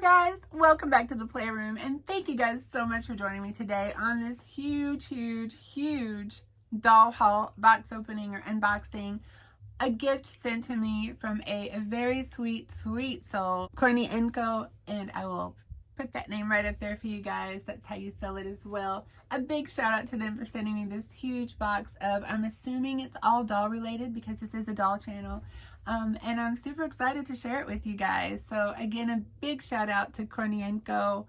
Hello guys, welcome back to the Playroom, and thank you guys so much for joining me today on this huge doll haul, box opening or unboxing. A gift sent to me from a very sweet soul, Kornienko, and I will put that name right up there for you guys. That's how you spell it as well. A big shout out to them for sending me this huge box of, I'm assuming it's all doll related because this is a doll channel. And I'm super excited to share it with you guys. So again, a big shout out to Kornienko.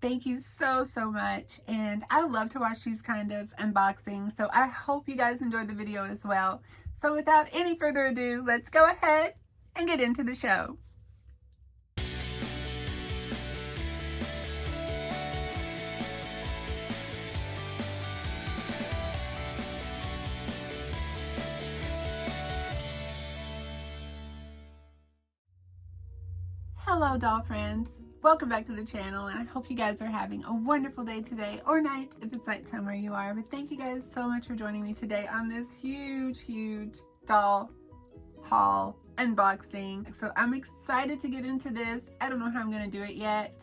Thank you so much. And I love to watch these kind of unboxings. So I hope you guys enjoyed the video as well. So without any further ado, let's go ahead and get into the show. Hello doll friends, welcome back to the channel, and I hope you guys are having a wonderful day today or night if it's nighttime where you are. But thank you guys so much for joining me today on this huge doll haul unboxing. So I'm excited to get into this. I don't know how I'm going to do it yet.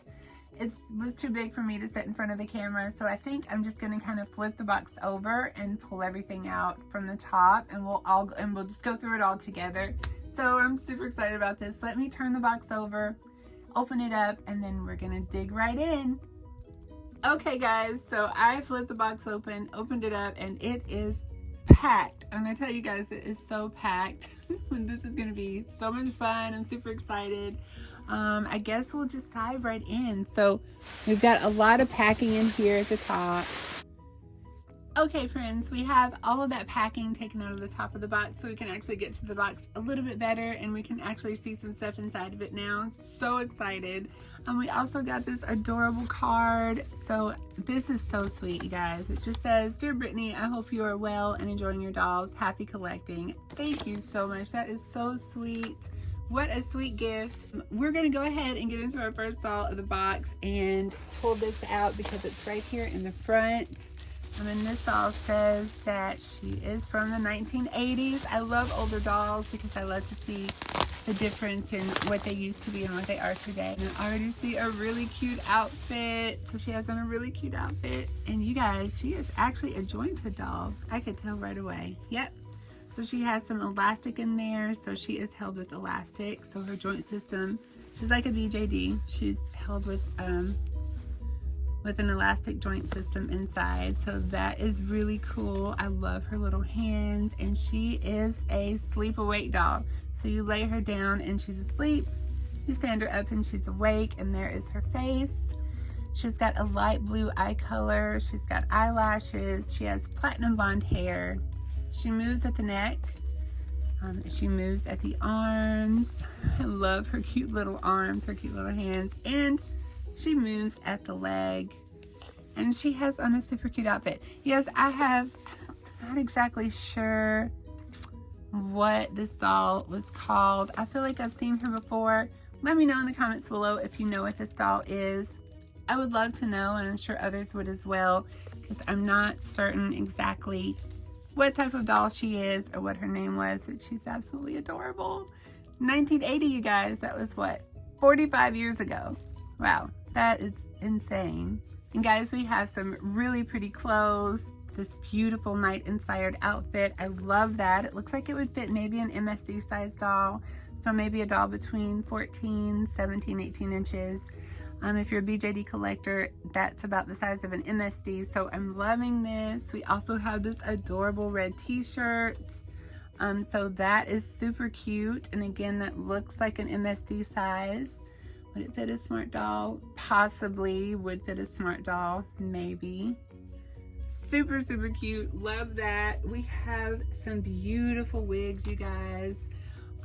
It was too big for me to sit in front of the camera, so I think I'm just going to kind of flip the box over and pull everything out from the top, and we'll just go through it all together. So I'm super excited about this. Let me turn the box over, open it up, and then we're gonna dig right in. Okay guys, so I flipped the box open, opened it up, and it is packed. I'm gonna tell you guys, it is so packed. This is gonna be so much fun. I'm super excited. I guess we'll just dive right in. So we've got a lot of packing in here at the top. Okay friends, we have all of that packing taken out of the top of the box so we can actually get to the box a little bit better and we can actually see some stuff inside of it now. So excited. We also got this adorable card. So this is so sweet, you guys. It just says, "Dear Brittany, I hope you are well and enjoying your dolls. Happy collecting." Thank you so much. That is so sweet. What a sweet gift. We're gonna go ahead and get into our first doll of the box and pull this out because it's right here in the front. And this doll says that she is from the 1980s. I love older dolls because I love to see the difference in what they used to be and what they are today. And I already see a really cute outfit. So she has on a really cute outfit. And you guys, she is actually a jointed doll. I could tell right away. Yep. So she has some elastic in there. So she is held with elastic. So her joint system, she's like a BJD. She's held with an elastic joint system inside. So that is really cool. I love her little hands, and she is a sleep awake doll. So you lay her down and she's asleep, you stand her up and she's awake, and there is her face. She's got a light blue eye color, she's got eyelashes, she has platinum blonde hair, she moves at the neck, she moves at the arms. I love her cute little arms, her cute little hands, and she moves at the leg, and she has on a super cute outfit. Yes, I'm not exactly sure what this doll was called. I feel like I've seen her before. Let me know in the comments below if you know what this doll is. I would love to know, and I'm sure others would as well, because I'm not certain exactly what type of doll she is or what her name was, but she's absolutely adorable. 1980, you guys, that was what, 45 years ago. Wow. That is insane. And guys, we have some really pretty clothes. This beautiful night inspired outfit. I love that. It looks like it would fit maybe an MSD size doll. So maybe a doll between 14, 17, 18 inches. If you're a BJD collector, that's about the size of an MSD. So I'm loving this. We also have this adorable red t-shirt. So that is super cute. And again, that looks like an MSD size. Would it fit a smart doll? Possibly would fit a smart doll, maybe. Super cute, love that. We have some beautiful wigs, you guys.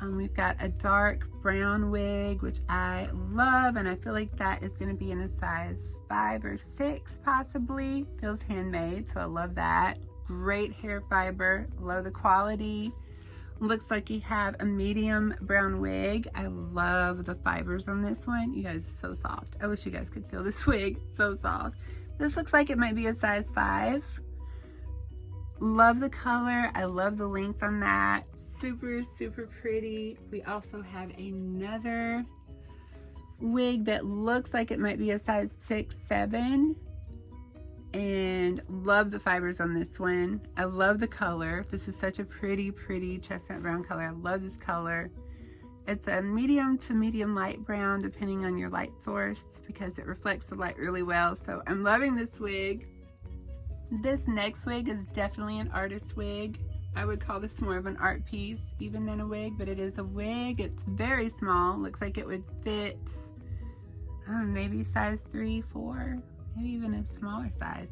We've got a dark brown wig, which I love, and I feel like that is gonna be in a size 5 or 6, possibly. Feels handmade, so I love that. Great hair fiber, love the quality. Looks like you have a medium brown wig. I love the fibers on this one. You guys are so soft. I wish you guys could feel this wig. So soft. This looks like it might be a size 5. Love the color. I love the length on that. Super pretty. We also have another wig that looks like it might be a size 6, 7. And love the fibers on this one. I love the color. This is such a pretty chestnut brown color. I love this color. It's a medium to medium light brown depending on your light source because it reflects the light really well. So I'm loving this wig. This next wig is definitely an artist wig. I would call this more of an art piece even than a wig, but it is a wig. It's very small. Looks like it would fit maybe size 3, 4, maybe even a smaller size.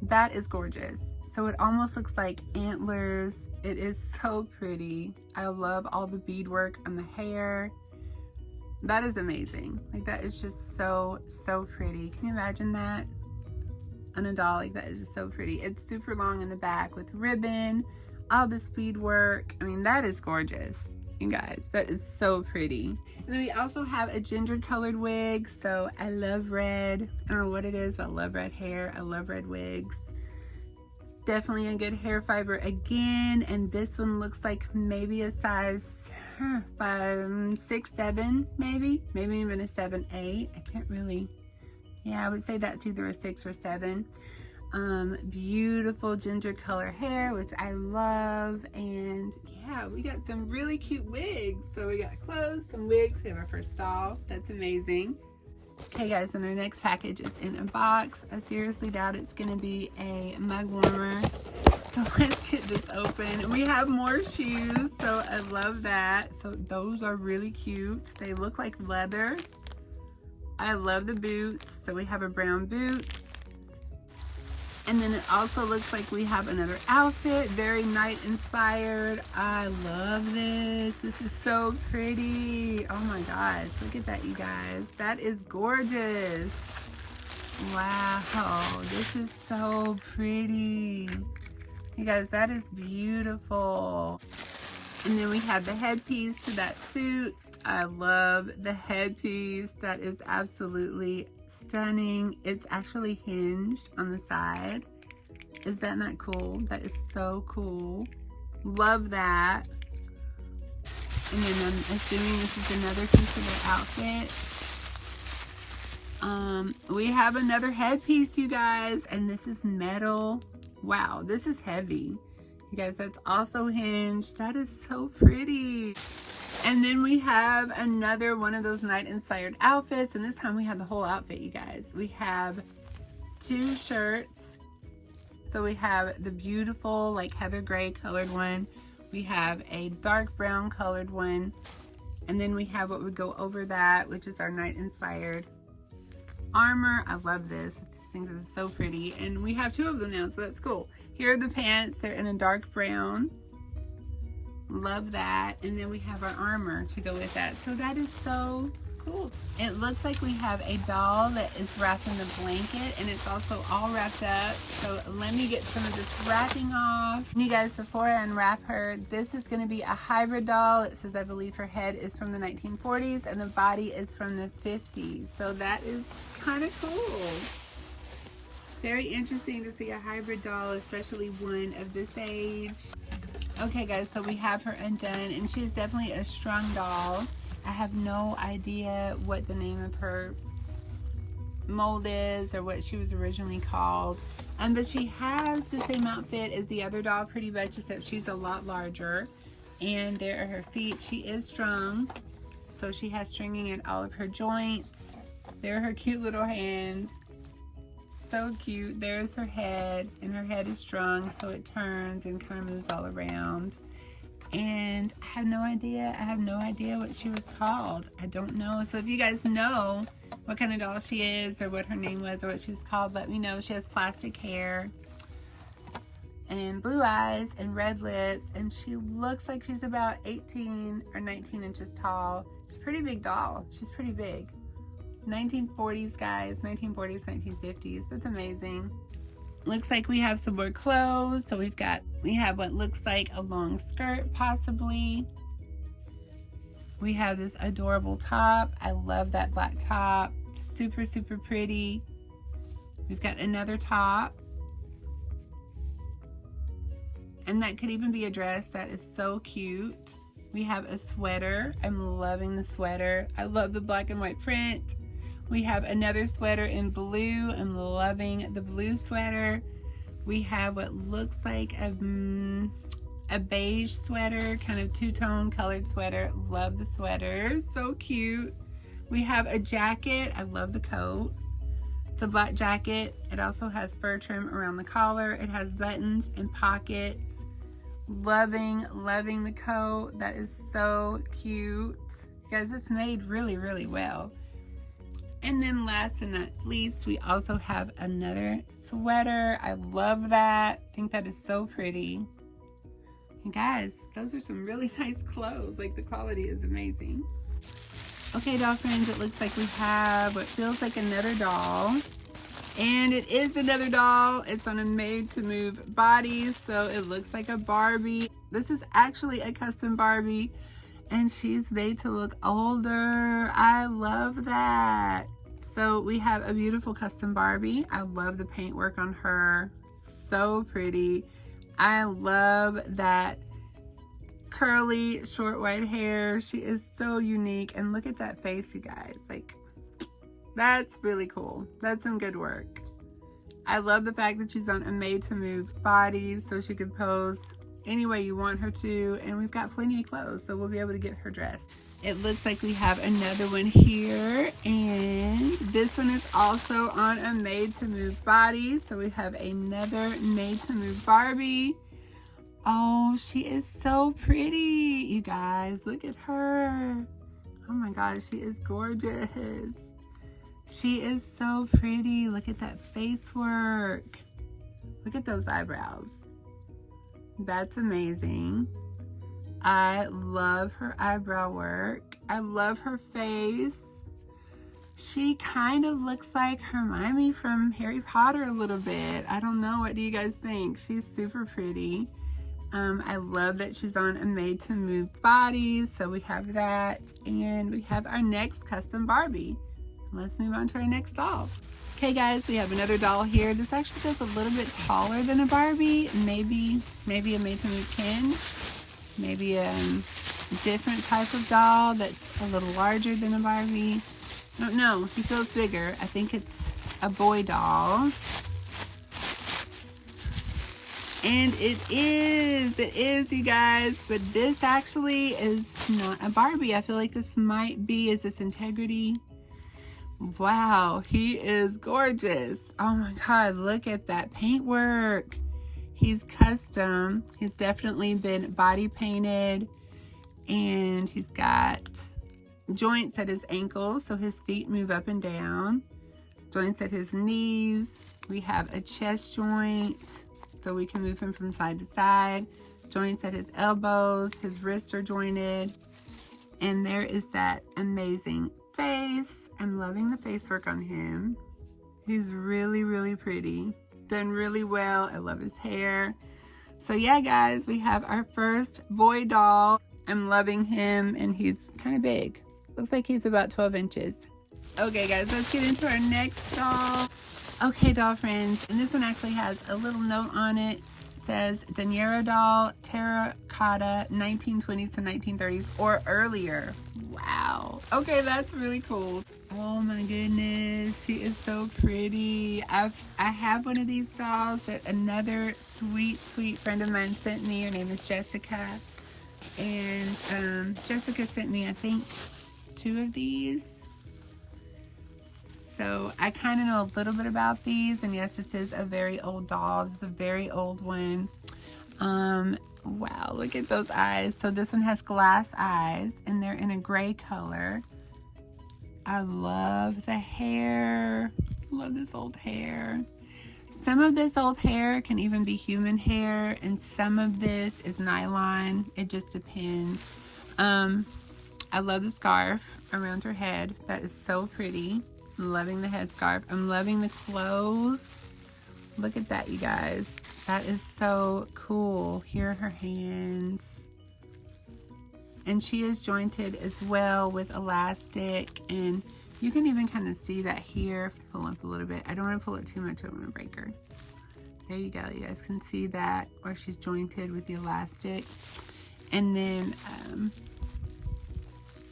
That is gorgeous. So it almost looks like antlers. It is so pretty. I love all the beadwork on the hair. That is amazing. Like, that is just so pretty. Can you imagine that on a doll? Like, that is just so pretty. It's super long in the back with ribbon, all this beadwork. I mean, that is gorgeous, you guys. That is so pretty. And then we also have a ginger colored wig. So I love red. I don't know what it is, but I love red hair. I love red wigs. Definitely a good hair fiber again. And this one looks like maybe a size 5, 6, 7, maybe even a 7, 8. I can't really, yeah, I would say that's either a 6 or 7. Beautiful ginger color hair, which I love. And yeah, we got some really cute wigs. So we got clothes, some wigs. We have our first doll. That's amazing. Okay guys, and our next package is in a box. I seriously doubt it's gonna be a mug warmer. So let's get this open. And we have more shoes, so I love that. So those are really cute. They look like leather. I love the boots. So we have a brown boot. And then it also looks like we have another outfit, very night inspired. I love this. This is so pretty. Oh my gosh, look at that, you guys. That is gorgeous. Wow, this is so pretty. You guys, that is beautiful. And then we have the headpiece to that suit. I love the headpiece. That is absolutely stunning. It's actually hinged on the side. Is that not cool? That is so cool. Love that. And then I'm assuming this is another piece of the outfit. We have another headpiece, you guys, and this is metal. Wow, this is heavy. You guys, that's also hinged. That is so pretty. And then we have another one of those night inspired outfits, and this time we have the whole outfit, you guys. We have 2 shirts. So we have the beautiful like heather gray colored one. We have a dark brown colored one. And then we have what would go over that, which is our night inspired armor. I love this. This thing is so pretty. And we have 2 of them now, so that's cool. Here are the pants. They're in a dark brown. Love that. And then we have our armor to go with that. So that is so cool. It looks like we have a doll that is wrapped in the blanket, and it's also all wrapped up. So let me get some of this wrapping off. And you guys, before I unwrap her, this is going to be a hybrid doll. It says, I believe her head is from the 1940s and the body is from the 50s. So that is kind of cool. Very interesting to see a hybrid doll, especially one of this age. Okay guys, so we have her undone, and she's definitely a strung doll. I have no idea what the name of her mold is or what she was originally called. But she has the same outfit as the other doll pretty much, except she's a lot larger. And there are her feet. She is strung, so she has stringing in all of her joints. There are her cute little hands. So cute. There's her head, and her head is strung, so it turns and kind of moves all around. And I have no idea what she was called. I don't know. So if you guys know what kind of doll she is or what her name was or what she was called, let me know. She has plastic hair and blue eyes and red lips, and she looks like she's about 18 or 19 inches tall. She's a pretty big doll. She's pretty big. 1940s, guys. 1940s, 1950s. That's amazing. Looks like we have some more clothes. So we have what looks like a long skirt, possibly. We have this adorable top. I love that black top. Super, super pretty. We've got another top. And that could even be a dress. That is so cute. We have a sweater. I'm loving the sweater. I love the black and white print. We have another sweater in blue. I'm loving the blue sweater. We have what looks like a beige sweater, kind of two-tone colored sweater. Love the sweater, so cute. We have a jacket. I love the coat. It's a black jacket. It also has fur trim around the collar. It has buttons and pockets. Loving the coat. That is so cute. Guys, it's made really, really well. And then last but not least, we also have another sweater. I love that. I think that is so pretty. And guys, those are some really nice clothes. Like, the quality is amazing. Okay, doll friends, it looks like we have what feels like another doll. And it is another doll. It's on a made-to-move body, so it looks like a Barbie. This is actually a custom Barbie, and she's made to look older. I love that. So we have a beautiful custom Barbie. I love the paintwork on her. So pretty. I love that curly, short, white hair. She is so unique. And look at that face, you guys. Like, that's really cool. That's some good work. I love the fact that she's on a made-to-move body, so she can pose any way you want her to, and we've got plenty of clothes, so we'll be able to get her dressed. It looks like we have another one here, and this one is also on a made-to-move body, so we have another made-to-move Barbie. Oh, she is so pretty, you guys. Look at her. Oh my gosh, she is gorgeous. She is so pretty. Look at that face work. Look at those eyebrows. That's amazing. I love her eyebrow work. I love her face. She kind of looks like Hermione from Harry Potter a little bit. I don't know. What do you guys think? She's super pretty. I love that she's on a made-to-move body. So we have that. And we have our next custom Barbie. Let's move on to our next doll. Okay guys, we have another doll here. This actually feels a little bit taller than a Barbie. Maybe a made-to-move Ken. Maybe a different type of doll that's a little larger than a Barbie. I don't know, he feels bigger. I think it's a boy doll. And it is, you guys, but this actually is not a Barbie. I feel like this might be, is this Integrity? Wow, he is gorgeous. Oh my God, look at that paintwork. He's custom. He's definitely been body painted, and he's got joints at his ankles, so his feet move up and down. Joints at his knees. We have a chest joint, so we can move him from side to side. Joints at his elbows. His wrists are jointed. And there is that amazing face. I'm loving the face work on him. He's really, really pretty. Done really well. I love his hair. So yeah, guys, we have our first boy doll. I'm loving him, and he's kind of big. Looks like he's about 12 inches. Okay, guys, let's get into our next doll. Okay, doll friends, and this one actually has a little note on it. It says Dinero doll, Terracotta, 1920s to 1930s or earlier. Wow. Okay, that's really cool. Oh my goodness, she is so pretty. I have one of these dolls that another sweet friend of mine sent me. Her name is Jessica. And Jessica sent me, I think, 2 of these. So I kind of know a little bit about these, and yes, this is a very old doll. This is a very old one. Wow, look at those eyes. So this one has glass eyes, and they're in a gray color. I love the hair. Love this old hair. Some of this old hair can even be human hair, and some of this is nylon. It just depends. I love the scarf around her head. That is so pretty. I'm loving the headscarf. I'm loving the clothes. Look at that, you guys. That is so cool. Here are her hands. And she is jointed as well with elastic. And you can even kind of see that here. Pull up a little bit. I don't want to pull it too much. I don't want to break her. There you go. You guys can see that where she's jointed with the elastic. And then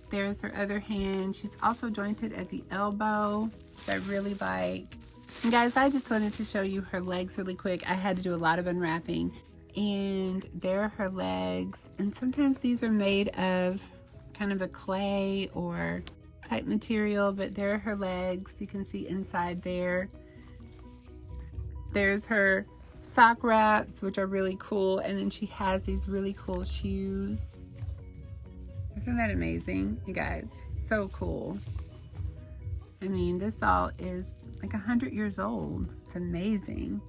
There's her other hand. She's also jointed at the elbow, which I really like. And guys, I just wanted to show you her legs really quick. I had to do a lot of unwrapping. And there are her legs. And sometimes these are made of kind of a clay or type material, but there are her legs. You can see inside there. There's her sock wraps, which are really cool. And then she has these really cool shoes. Isn't that amazing, you guys? So cool. I mean, this doll is like 100 years old. It's amazing.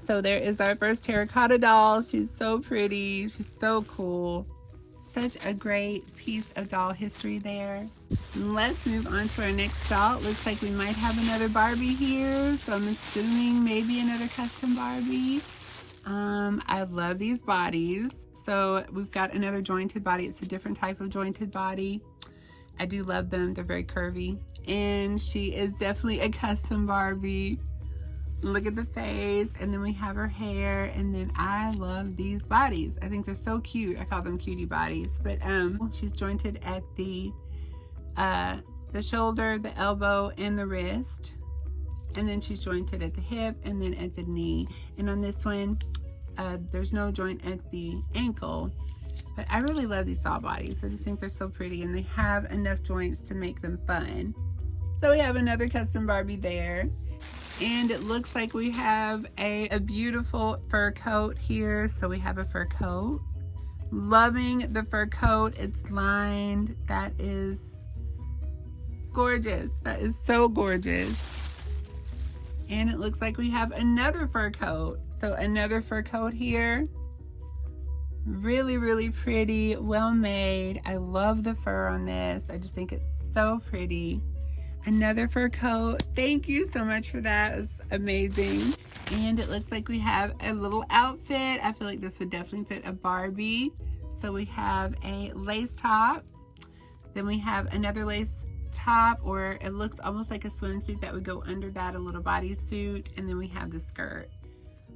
So there is our first terracotta doll. She's so pretty. She's so cool. Such a great piece of doll history there. Let's move on to our next doll. It looks like we might have another Barbie here. So I'm assuming maybe another custom Barbie. I love these bodies. So we've got another jointed body. It's a different type of jointed body. I do love them. They're very curvy. And she is definitely a custom Barbie. Look at the face. And then we have her hair. And then I love these bodies. I think they're so cute. I call them cutie bodies. But she's jointed at the shoulder, the elbow, and the wrist. And then she's jointed at the hip and then at the knee. And on this one, there's no joint at the ankle. But I really love these doll bodies. I just think they're so pretty and they have enough joints to make them fun. So we have another custom Barbie there. And it looks like we have a beautiful fur coat here. So we have a fur coat. Loving the fur coat. It's lined. That is gorgeous. That is so gorgeous. And it looks like we have another fur coat. So another fur coat here. Really, really pretty, well made. I love the fur on this. I just think it's so pretty. Another fur coat. Thank you so much for that. It's amazing. And it looks like we have a little outfit. I feel like this would definitely fit a Barbie. So we have a lace top. Then we have another lace top, or it looks almost like a swimsuit that would go under that, a little bodysuit. And then we have the skirt.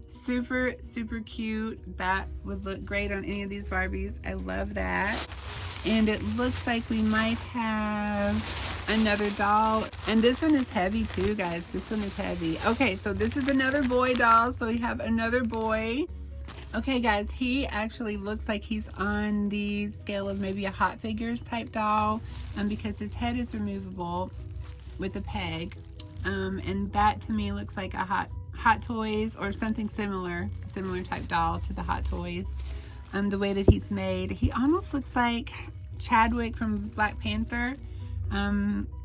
Super, super cute. That would look great on any of these Barbies. I love that. And it looks like we might have another doll. And this one is heavy too, guys. This one is heavy. Okay, so this is another boy doll. So we have another boy. Okay, guys, he actually looks like he's on the scale of maybe a Hot Figures type doll, because his head is removable with a peg. And that to me looks like a Hot Toys or something similar type doll to the Hot Toys. The way that he's made, he almost looks like Chadwick from Black Panther.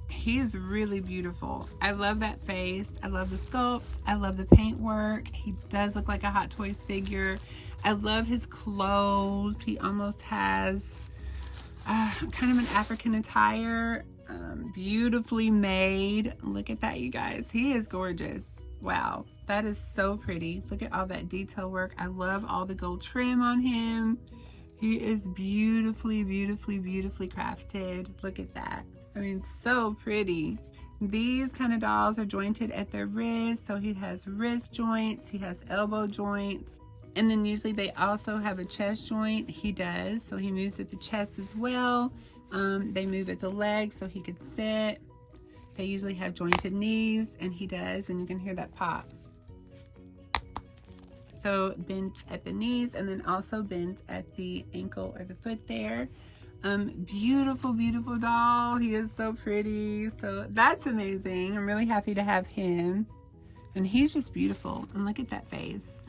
He is really beautiful. I love that face. I love the sculpt. I love the paint work. He does look like a Hot Toys figure. I love his clothes. He almost has kind of an African attire. Beautifully made. Look at that, you guys. He is gorgeous. Wow, that is so pretty. Look at all that detail work. I love all the gold trim on him. He is beautifully, beautifully, beautifully crafted. Look at that. I mean, so pretty. These kind of dolls are jointed at their wrist. So he has wrist joints, he has elbow joints. And then usually they also have a chest joint. He does. So he moves at the chest as well. They move at the legs so he could sit. They usually have jointed knees, and he does, and you can hear that pop. So bent at the knees, and then also bent at the ankle or the foot there. Beautiful, beautiful doll. He is so pretty. So that's amazing. I'm really happy to have him. And he's just beautiful. And look at that face.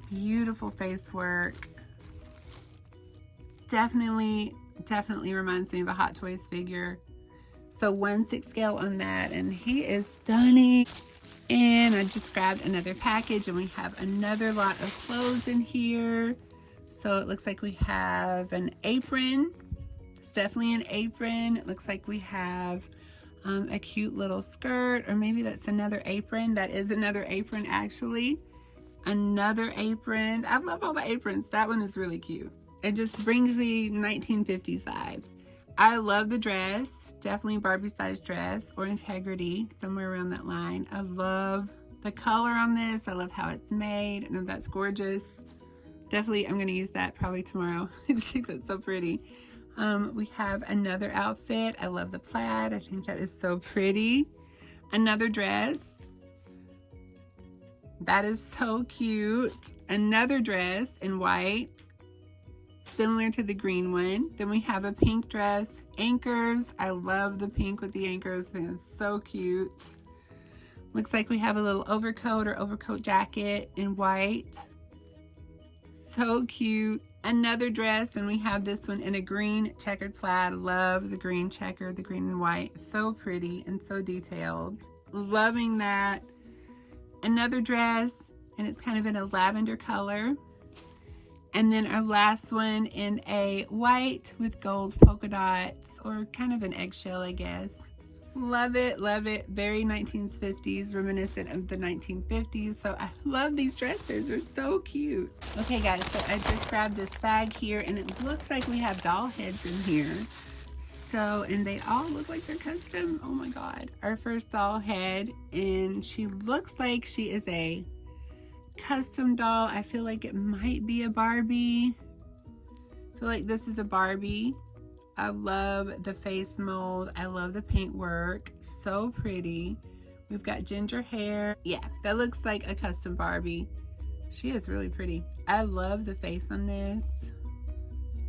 Beautiful face work. Definitely reminds me of a Hot Toys figure. So 1/6 scale on that, and he is stunning. And I just grabbed another package, and we have another lot of clothes in here. So it looks like we have an apron. It's definitely an apron. It looks like we have a cute little skirt, or maybe that's another apron. That is another apron, actually. Another apron. I love all the aprons. That one is really cute. It just brings me 1950s vibes. I love the dress. Definitely Barbie size dress or integrity, somewhere around that line. I love the color on this. I love how it's made. I know that's gorgeous. Definitely, I'm going to use that probably tomorrow. I just think that's so pretty. We have another outfit. I love the plaid. I think that is so pretty. Another dress. That is so cute. Another dress in white, similar to the green one. Then we have a pink dress. Anchors. I love the pink with the anchors. I think it's so cute. Looks like we have a little overcoat or overcoat jacket in white. So cute. Another dress, and we have this one in a green checkered plaid. Love the green checker, the green and white. So pretty and so detailed. Loving that. Another dress, and it's kind of in a lavender color. And then our last one in a white with gold polka dots, or kind of an eggshell, I guess. Love it, love it. Very 1950s, reminiscent of the 1950s. So I love these dresses. They're so cute. Okay guys, so I just grabbed this bag here, and it looks like we have doll heads in here. So, and they all look like they're custom. Oh my God. Our first doll head, and she looks like she is a custom doll. I feel like it might be a Barbie. I feel like this is a Barbie. I love the face mold. I love the paint work. So pretty. We've got ginger hair. Yeah, that looks like a custom Barbie. She is really pretty. I love the face on this.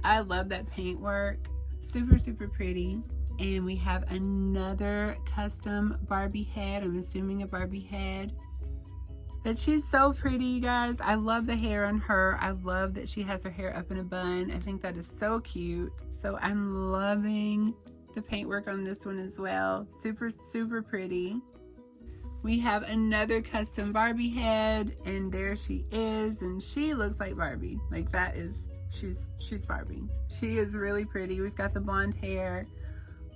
I love that paint work. Super, super pretty. And we have another custom Barbie head. I'm assuming a Barbie head. But she's so pretty, you guys. I love the hair on her. I love that she has her hair up in a bun. I think that is so cute. So I'm loving the paintwork on this one as well. Super, super pretty. We have another custom Barbie head, and there she is, and she looks like Barbie. Like that is, she's Barbie. She is really pretty. We've got the blonde hair.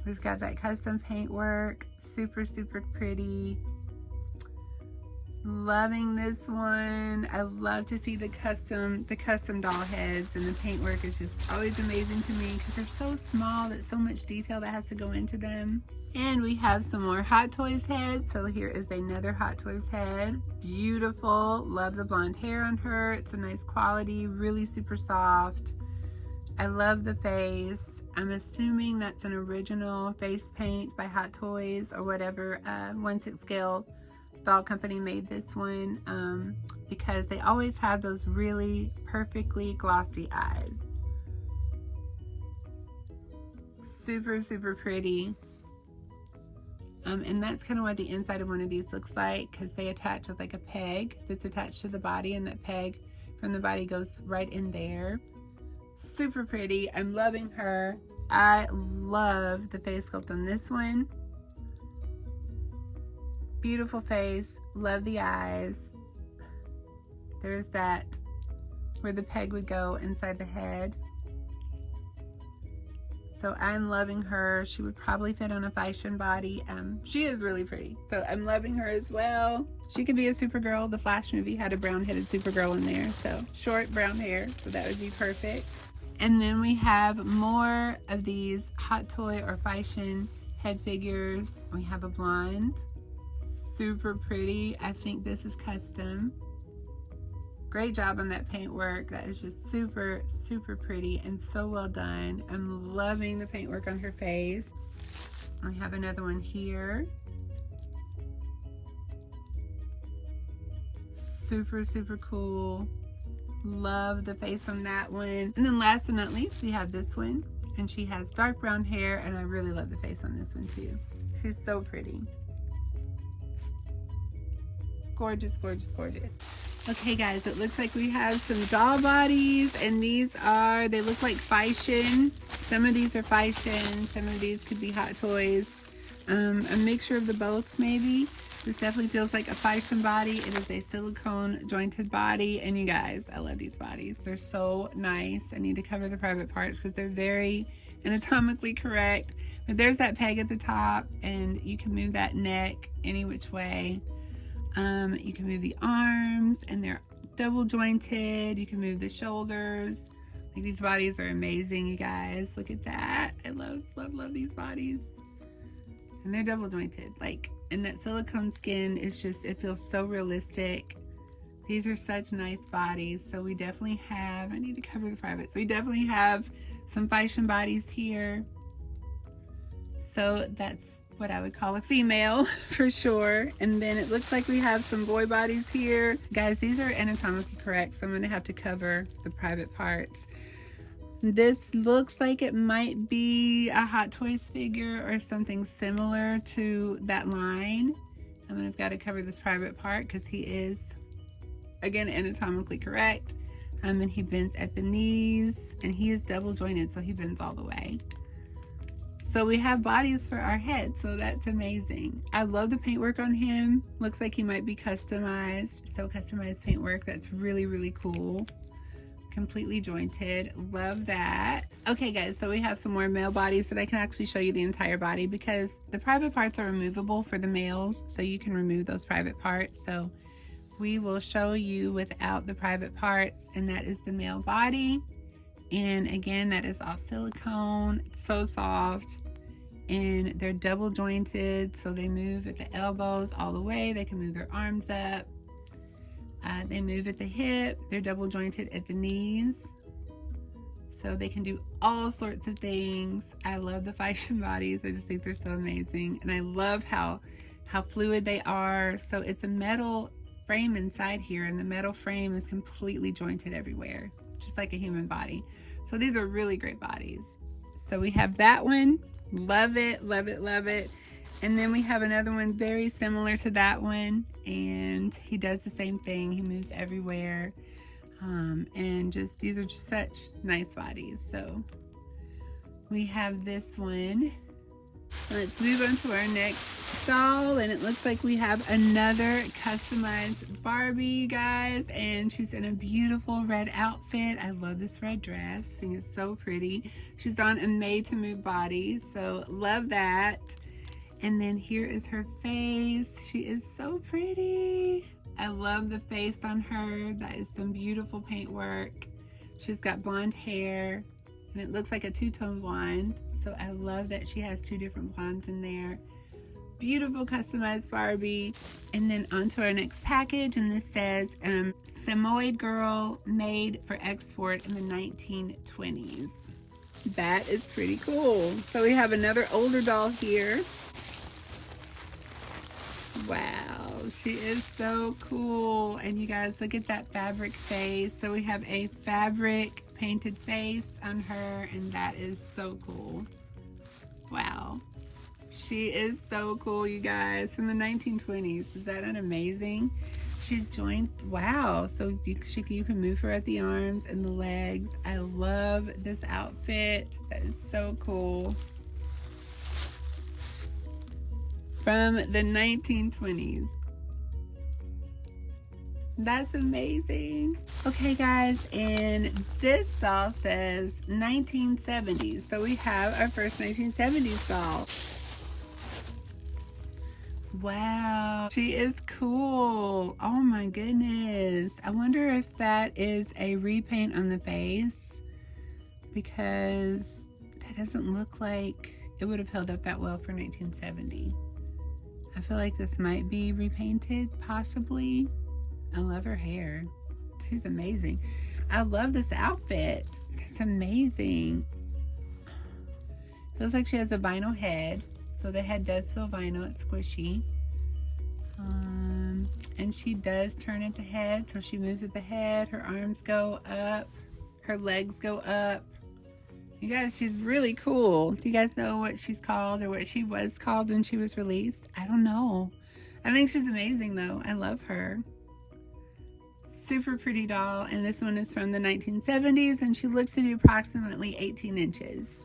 We've got that custom paintwork. Super, super pretty. Loving this one. I love to see the custom doll heads, and the paintwork is just always amazing to me because they're so small. That's so much detail that has to go into them. And we have some more Hot Toys heads. So here is another Hot Toys head. Beautiful. Love the blonde hair on her. It's a nice quality, really super soft. I love the face. I'm assuming that's an original face paint by Hot Toys or whatever 1/6 scale doll company made this one, because they always have those really perfectly glossy eyes. Super, super pretty. And that's kind of what the inside of one of these looks like, because they attach with like a peg that's attached to the body, and that peg from the body goes right in there. Super pretty. I'm loving her. I love the face sculpt on this one. Beautiful face. Love the eyes. There's that where the peg would go inside the head. So I'm loving her. She would probably fit on a fashion body. She is really pretty. So I'm loving her as well. She could be a Supergirl. The Flash movie had a brown-headed Supergirl in there. So short brown hair. So that would be perfect. And then we have more of these Hot Toy or fashion head figures. We have a blonde. Super pretty. I think this is custom. Great job on that paintwork. That is just super, super pretty and so well done. I'm loving the paintwork on her face. I have another one here. Super, super cool. Love the face on that one. And then last but not least, we have this one. And she has dark brown hair, and I really love the face on this one too. She's so pretty. Gorgeous, gorgeous, gorgeous. Okay guys, it looks like we have some doll bodies, and these are, they look like fashion. Some of these are fashion, some of these could be Hot Toys. A mixture of the both maybe. This definitely feels like a fashion body. It is a silicone jointed body, and you guys, I love these bodies. They're so nice. I need to cover the private parts because they're very anatomically correct. But there's that peg at the top, and you can move that neck any which way. You can move the arms, and they're double jointed. You can move the shoulders. Like, these bodies are amazing, you guys. Look at that. I love, love, love these bodies. And they're double jointed. Like, and that silicone skin is just, it feels so realistic. These are such nice bodies. So we definitely have, I need to cover the private. So we definitely have some fashion bodies here. So that's what I would call a female for sure. And then it looks like we have some boy bodies here. Guys, these are anatomically correct, so I'm gonna have to cover the private parts. This looks like it might be a Hot Toys figure or something similar to that line. And I've got to cover this private part because he is, again, anatomically correct. And he bends at the knees, and he is double jointed, so he bends all the way. So we have bodies for our head, so that's amazing. I love the paintwork on him. Looks like he might be customized. So customized paintwork, that's really, really cool. Completely jointed, love that. Okay guys, so we have some more male bodies that I can actually show you the entire body because the private parts are removable for the males, so you can remove those private parts. So we will show you without the private parts, and that is the male body. And again, that is all silicone. It's so soft, and they're double jointed, so they move at the elbows all the way. They can move their arms up. They move at the hip. They're double jointed at the knees, so they can do all sorts of things. I love the fashion bodies. I just think they're so amazing, and I love how fluid they are. So it's a metal frame inside here, and the metal frame is completely jointed everywhere, just like a human body. So these are really great bodies. So we have that one. Love it, love it, love it. And then we have another one very similar to that one, and he does the same thing. He moves everywhere, and just these are just such nice bodies. So we have this one. Let's move on to our next doll, and it looks like we have another customized Barbie, guys, and she's in a beautiful red outfit. I love this red dress. I think it's so pretty. She's on a made to move body, so love that. And then here is her face. She is so pretty. I love the face on her. That is some beautiful paintwork. She's got blonde hair, and it looks like a two-tone blonde. So I love that she has two different blondes in there. Beautiful customized Barbie. And then onto our next package, and this says Samoyed girl made for export in the 1920s. That is pretty cool. So we have another older doll here. Wow, she is so cool. And you guys, look at that fabric face. So we have a fabric painted face on her, and that is so cool. Wow, she is so cool, you guys, from the 1920s. Is that not amazing? She's joined. Wow, so you can move her at the arms and the legs. I love this outfit. That is so cool. From the 1920s. That's amazing. Okay guys, and this doll says 1970s. So we have our first 1970s doll. Wow, she is cool. Oh my goodness. I wonder if that is a repaint on the face, because that doesn't look like it would have held up that well for 1970. I feel like this might be repainted, possibly. I love her hair. She's amazing. I love this outfit. It's amazing. Feels like she has a vinyl head. So the head does feel vinyl. It's squishy. And she does turn at the head. So she moves at the head. Her arms go up. Her legs go up. You guys, she's really cool. Do you guys know what she's called, or what she was called when she was released? I don't know. I think she's amazing though. I love her. Super pretty doll, and this one is from the 1970s, and she looks to be approximately 18 inches.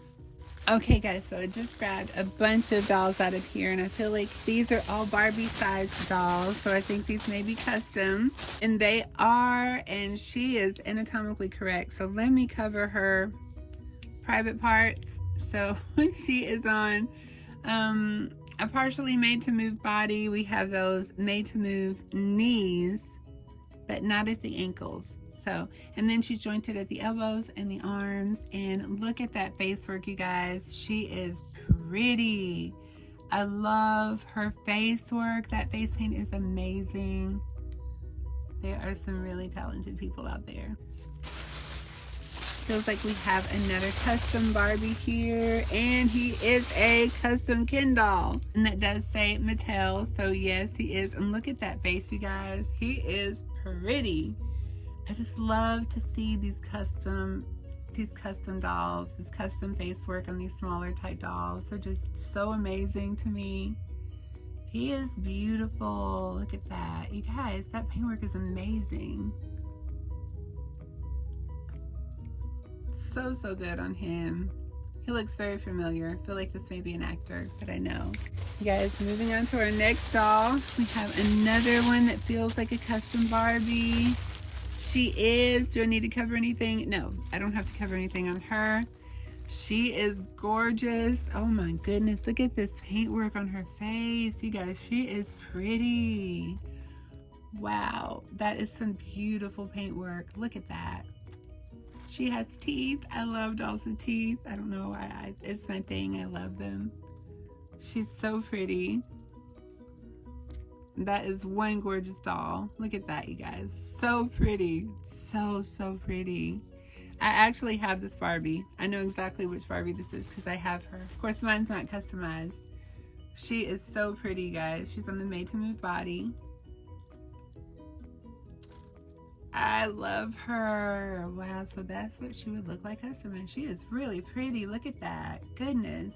Okay guys, so I just grabbed a bunch of dolls out of here, and I feel like these are all Barbie sized dolls, so I think these may be custom, and they are, and she is anatomically correct. So let me cover her private parts. So she is on a partially made to move body. We have those made to move knees, but not at the ankles. So, and then she's jointed at the elbows and the arms, and look at that face work, you guys. She is pretty. I love her face work. That face paint is amazing. There are some really talented people out there. Feels like we have another custom Barbie here, and he is a custom Ken doll, and that does say Mattel, so yes, he is. And look at that face, you guys. He is pretty. I just love to see these custom dolls, this custom face work on these smaller type dolls. They're just so amazing to me. He is beautiful. Look at that, you guys. That paintwork is amazing. So good on him. He looks very familiar. I feel like this may be an actor, but I know. You guys, moving on to our next doll. We have another one that feels like a custom Barbie. She is. Do I need to cover anything? No, I don't have to cover anything on her. She is gorgeous. Oh my goodness, look at this paintwork on her face. You guys, she is pretty. Wow, that is some beautiful paintwork. Look at that. She has teeth. I love dolls with teeth. I don't know why. It's my thing. I love them. She's so pretty. That is one gorgeous doll. Look at that, you guys. So pretty. So pretty. I actually have this Barbie. I know exactly which Barbie this is because I have her. Of course, mine's not customized. She is so pretty, guys. She's on the Made to Move body. I love her. Wow, so that's what she would look like customized. She is really pretty. Look at that. Goodness.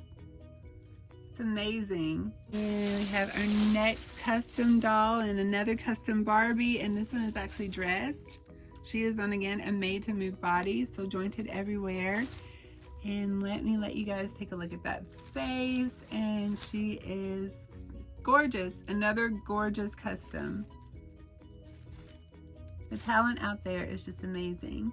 It's amazing. And we have our next custom doll and another custom Barbie, and this one is actually dressed. She is on, again, a Made to Move body, so jointed everywhere. And let you guys take a look at that face, and she is gorgeous. Another gorgeous custom. The talent out there is just amazing.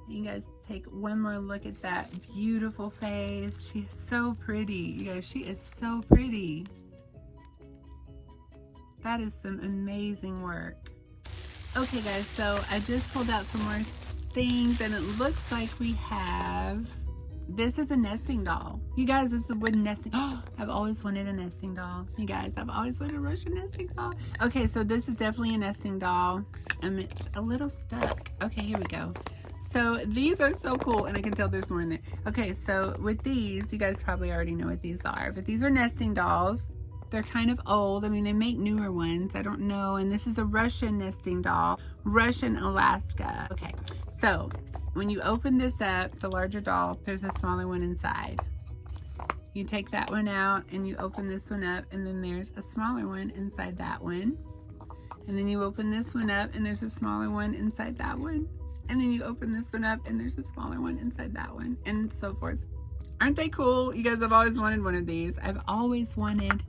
You guys take one more look at that beautiful face. She is so pretty. You guys, she is so pretty. That is some amazing work. Okay guys, so I just pulled out some more things, and it looks like we have, this is a nesting doll. You guys, this is a wooden nesting. Oh, I've always wanted a nesting doll. You guys, I've always wanted a Russian nesting doll. Okay, so this is definitely a nesting doll. I'm a little stuck. Okay, here we go. So these are so cool, and I can tell there's more in there. Okay, so with these, you guys probably already know what these are, but these are nesting dolls. They're kind of old. I mean, they make newer ones. I don't know. And this is a Russian nesting doll, Russian Alaska. Okay, so when you open this up, the larger doll, there's a smaller one inside. You take that one out and you open this one up, and then there's a smaller one inside that one. And then you open this one up and there's a smaller one inside that one. And then you open this one up and there's a smaller one inside that one, and so forth. Aren't they cool? You guys, I've always wanted one of these. I've always wanted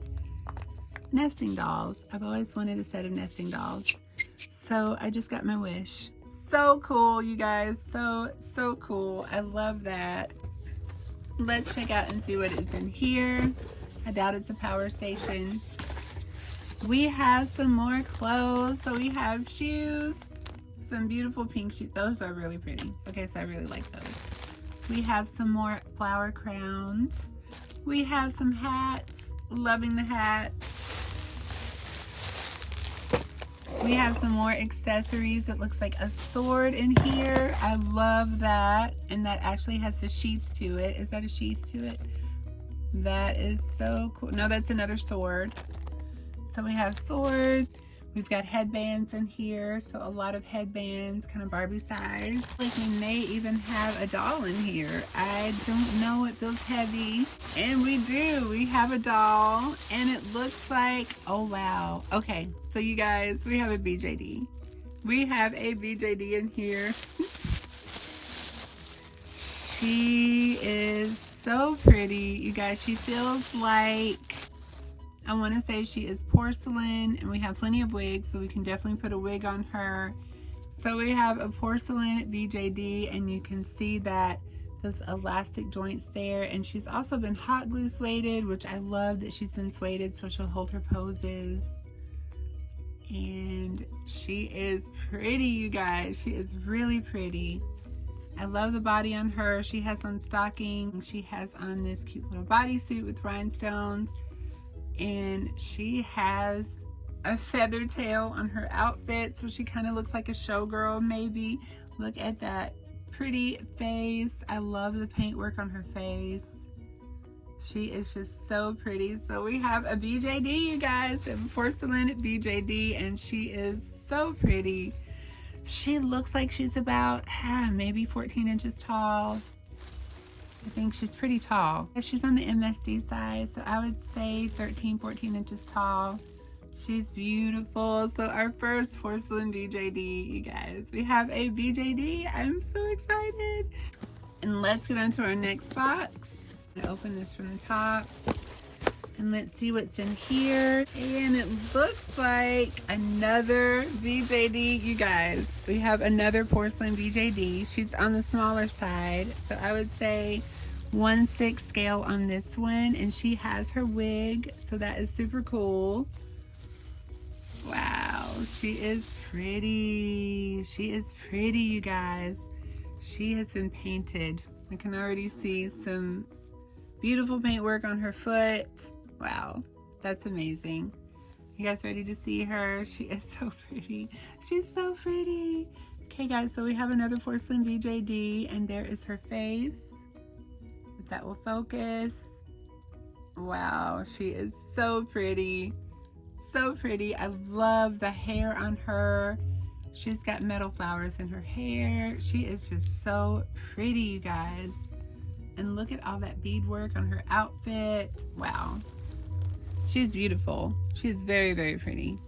nesting dolls. I've always wanted a set of nesting dolls. So I just got my wish. So cool, you guys. So cool. I love that. Let's check out and see what is in here. I doubt it's a power station. We have some more clothes. So we have shoes, some beautiful pink shoes. Those are really pretty. Okay, so I really like those. We have some more flower crowns. We have some hats. Loving the hats. We have some more accessories. It looks like a sword in here. I love that. And that actually has a sheath to it. Is that a sheath to it? That is so cool. No, that's another sword. So we have swords. We've got headbands in here. So a lot of headbands, kind of Barbie size. Like we may even have a doll in here. I don't know. It feels heavy. And we do. We have a doll. And it looks like, oh wow. Okay. So you guys, we have a BJD. We have a BJD in here. She is so pretty. You guys, she feels like, I want to say she is porcelain, and we have plenty of wigs, so we can definitely put a wig on her. So we have a porcelain BJD, and you can see that those elastic joints there, and she's also been hot glue suede, which I love that she's been suede so she'll hold her poses. And she is pretty, you guys. She is really pretty. I love the body on her. She has on stockings. She has on this cute little bodysuit with rhinestones. And she has a feather tail on her outfit, so she kind of looks like a showgirl maybe. Look at that pretty face. I love the paintwork on her face. She is just so pretty. So we have a BJD, you guys, a porcelain BJD, and she is so pretty. She looks like she's about maybe 14 inches tall. I think she's pretty tall. She's on the MSD size, so I would say 13, 14 inches tall. She's beautiful. So our first porcelain BJD, you guys. We have a BJD. I'm so excited. And let's get on to our next box. I'm gonna open this from the top. And let's see what's in here. And it looks like another BJD, you guys. We have another porcelain BJD. She's on the smaller side. So I would say 1/6 scale on this one. And she has her wig. So that is super cool. Wow, she is pretty. She is pretty, you guys. She has been painted. I can already see some beautiful paintwork on her foot. Wow, that's amazing. You guys ready to see her? She is so pretty. She's so pretty. Okay, guys, so we have another porcelain BJD, and there is her face. If that will focus. Wow, she is so pretty. So pretty. I love the hair on her. She's got metal flowers in her hair. She is just so pretty, you guys. And look at all that beadwork on her outfit. Wow. She's beautiful. She's very, very pretty.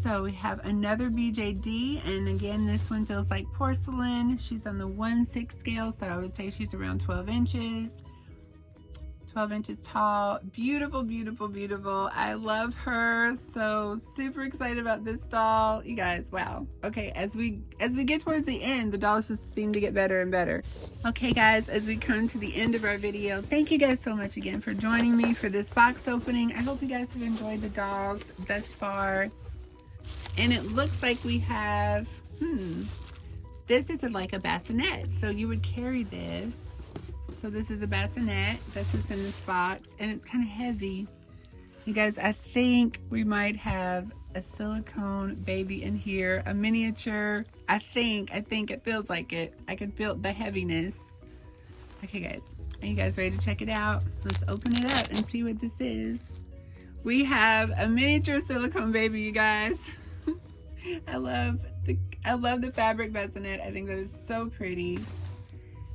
So we have another BJD, and again, this one feels like porcelain. She's on the 1/6 scale, so I would say she's around 12 inches. 12 inches tall. Beautiful, beautiful, beautiful. I love her. So super excited about this doll. You guys, wow. Okay, as we get towards the end, the dolls just seem to get better and better. Okay guys, as we come to the end of our video, thank you guys so much again for joining me for this box opening. I hope you guys have enjoyed the dolls thus far. And it looks like we have, this is like a bassinet. So you would carry this. So this is a bassinet. That's what's in this box, and it's kind of heavy. You guys, I think we might have a silicone baby in here, a miniature. I think it feels like it. I can feel the heaviness. Okay guys, are you guys ready to check it out? Let's open it up and see what this is. We have a miniature silicone baby, you guys. I love the fabric bassinet. I think that is so pretty.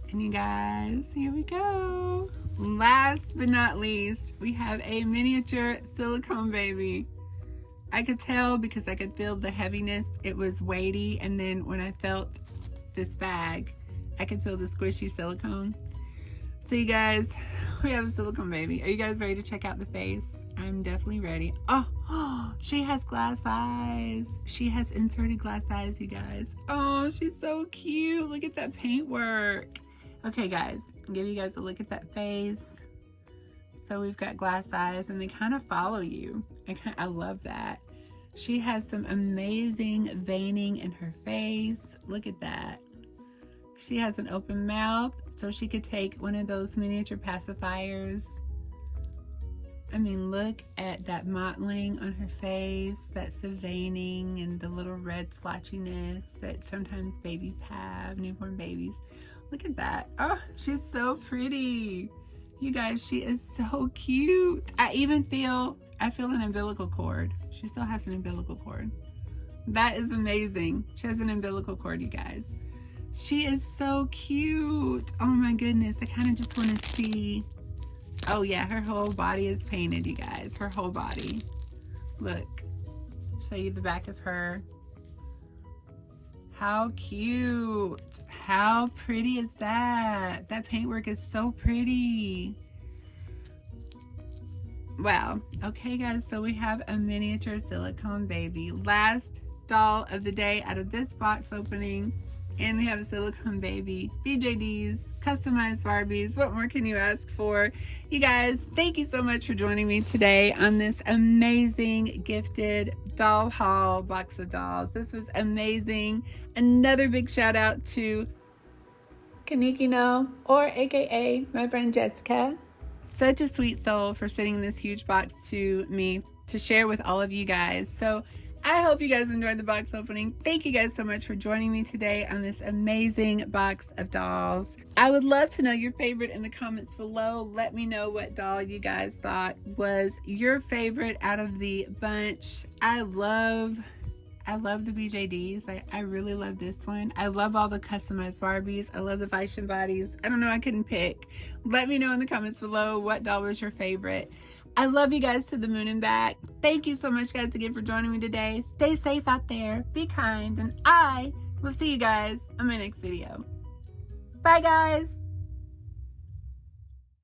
And you guys, here we go. Last but not least, we have a miniature silicone baby. I could tell because I could feel the heaviness. It was weighty, and then when I felt this bag, I could feel the squishy silicone. So you guys, we have a silicone baby. Are you guys ready to check out the face? I'm definitely ready. Oh, she has glass eyes. She has inserted glass eyes, you guys. Oh, she's so cute. Look at that paintwork. Okay guys, I'll give you guys a look at that face. So we've got glass eyes, and they kind of follow you. I love that. She has some amazing veining in her face. Look at that. She has an open mouth, so she could take one of those miniature pacifiers. I mean, look at that mottling on her face. That's the veining and the little red splotchiness that sometimes babies have, newborn babies. Look at that. Oh, she's so pretty. You guys, she is so cute. I feel an umbilical cord. She still has an umbilical cord. That is amazing. She has an umbilical cord, you guys. She is so cute. Oh my goodness. I kind of just want to see. Oh yeah, her whole body is painted, you guys. Her whole body. Look. Show you the back of her. How cute. How pretty is that? That paintwork is so pretty. Wow. Okay guys, so we have a miniature silicone baby. Last doll of the day out of this box opening. And we have a silicone baby, BJDs, customized Barbies. What more can you ask for? You guys, thank you so much for joining me today on this amazing gifted doll haul box of dolls. This was amazing. Another big shout out to Kanikino, or AKA my friend Jessica. Such a sweet soul for sending this huge box to me to share with all of you guys. So I hope you guys enjoyed the box opening. Thank you guys so much for joining me today on this amazing box of dolls. I would love to know your favorite in the comments below. Let me know what doll you guys thought was your favorite out of the bunch. I love the BJDs. I really love this one. I love all the customized Barbies. I love the Vision bodies. I don't know, I couldn't pick. Let me know in the comments below what doll was your favorite. I love you guys to the moon and back. Thank you so much, guys, again for joining me today. Stay safe out there. Be kind. And I will see you guys on my next video. Bye, guys.